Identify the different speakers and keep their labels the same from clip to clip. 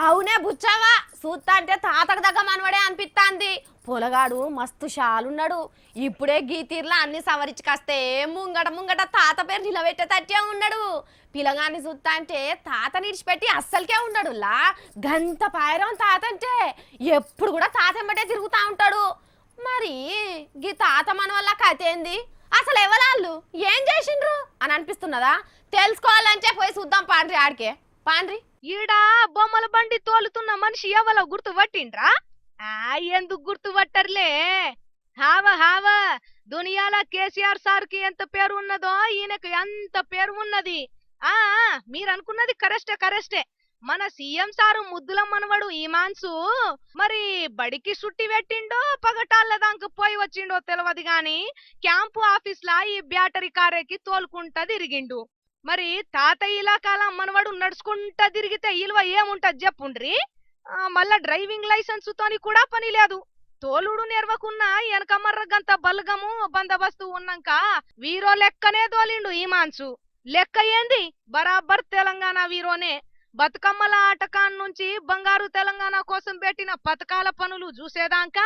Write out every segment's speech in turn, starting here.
Speaker 1: అవునే బుచ్చావా సూత్తా అంటే తాతకు దగ్గ మనవడే అనిపిస్తాంది. పొలగాడు మస్తు షాలున్నాడు. ఇప్పుడే గీతీర్లా అన్ని సవరించుకొస్తే ముంగట ముంగట తాత పేరు నిలబెట్టేటట్టే ఉన్నాడు. పిల్లగాన్ని చూస్తా అంటే తాత నిడిచిపెట్టి అస్సలకే ఉన్నాడు. లా గంత పాయరం తాత అంటే ఎప్పుడు కూడా తాత ఎంబటే తిరుగుతా ఉంటాడు. మరి గీ తాత మన వల్ల కథ ఏంది, అసలు ఎవరాళ్ళు ఏం చేసిండ్రు అని అనిపిస్తున్నదా? తెలుసుకోవాలంటే పోయి చూద్దాం పాండ్రి, ఆడికే పాండ్రి.
Speaker 2: ఈడ బొమ్మల బండి తోలుతున్న మనిషి ఎవలో గుర్తుపట్టిండ్రా? ఎందుకు గుర్తుపట్టర్లే? హావ దునియాల కేసీఆర్ సార్ కి ఎంత పేరు ఉన్నదో ఈయనకు ఎంత పేరు ఉన్నది. ఆ మీరు అనుకున్నది కరెస్టే. మన సీఎం సారు ముద్దుల మనవడు ఈ మాన్సు మరి బడికి సుట్టి పెట్టిండో పగటాళ్ళ దాకా పోయి వచ్చిండో తెలియదు గాని క్యాంపు ఆఫీస్ లా ఈ బ్యాటరీ కారేకి తోలుకుంటా తిరిగిండు. మరి తాతయ్య ఇలాకాల మనవడు నడుచుకుంటా తిరిగితే ఇలువ ఏముంటది చెప్పుండ్రి. మళ్ళా డ్రైవింగ్ లైసెన్స్ తోని కూడా పని లేదు. తోలుడు నేర్వకున్నా వెనకమర్రగంత బలగము బందోబస్తు ఉన్నాక వీరో లెక్కనే తోలిండు ఈ మాన్సు. లెక్క ఏంది, బరాబర్ తెలంగాణ వీరోనే. బతుకమ్మల ఆటకాన్ నుంచి బంగారు తెలంగాణ కోసం పెట్టిన పథకాల పనులు చూసేదాకా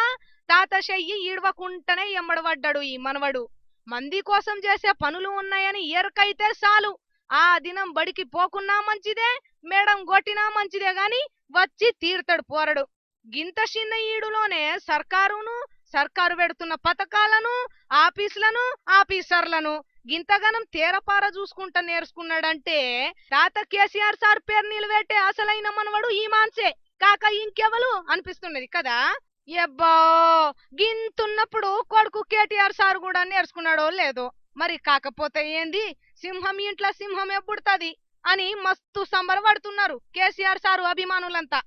Speaker 2: తాత చెయ్యి ఈడవకుంటనే ఎమ్మడబడ్డాడు ఈ మనవడు. మంది కోసం చేసే పనులు ఉన్నాయని ఎరకైతే చాలు ఆ దినం బడికి పోకున్నా మంచిదే, మేడం కొట్టినా మంచిదే గాని వచ్చి తీర్తడు పోరడు. గింత చిన్న ఈడులోనే సర్కారు పెడుతున్న పథకాలను, ఆఫీసులను, ఆఫీసర్లను గింతగనం తేరపార చూసుకుంటా నేర్చుకున్నాడంటే తాత కేసీఆర్ సార్ పేరు నిలబెట్టే అసలైన మనవడు ఈ మాన్సే కాక ఇంకెవలు అనిపిస్తున్నది కదా. ఎబ్బా గింతున్నప్పుడు కొడుకు కేటీఆర్ సార్ కూడా నేర్చుకున్నాడో లేదో. మరి కాకపోతే ఏంది, సింహం ఇంట్లో సింహమే పుడతది అని మస్తు సంబరపడుతున్నారు కేసీఆర్ సారు అభిమానులంతా.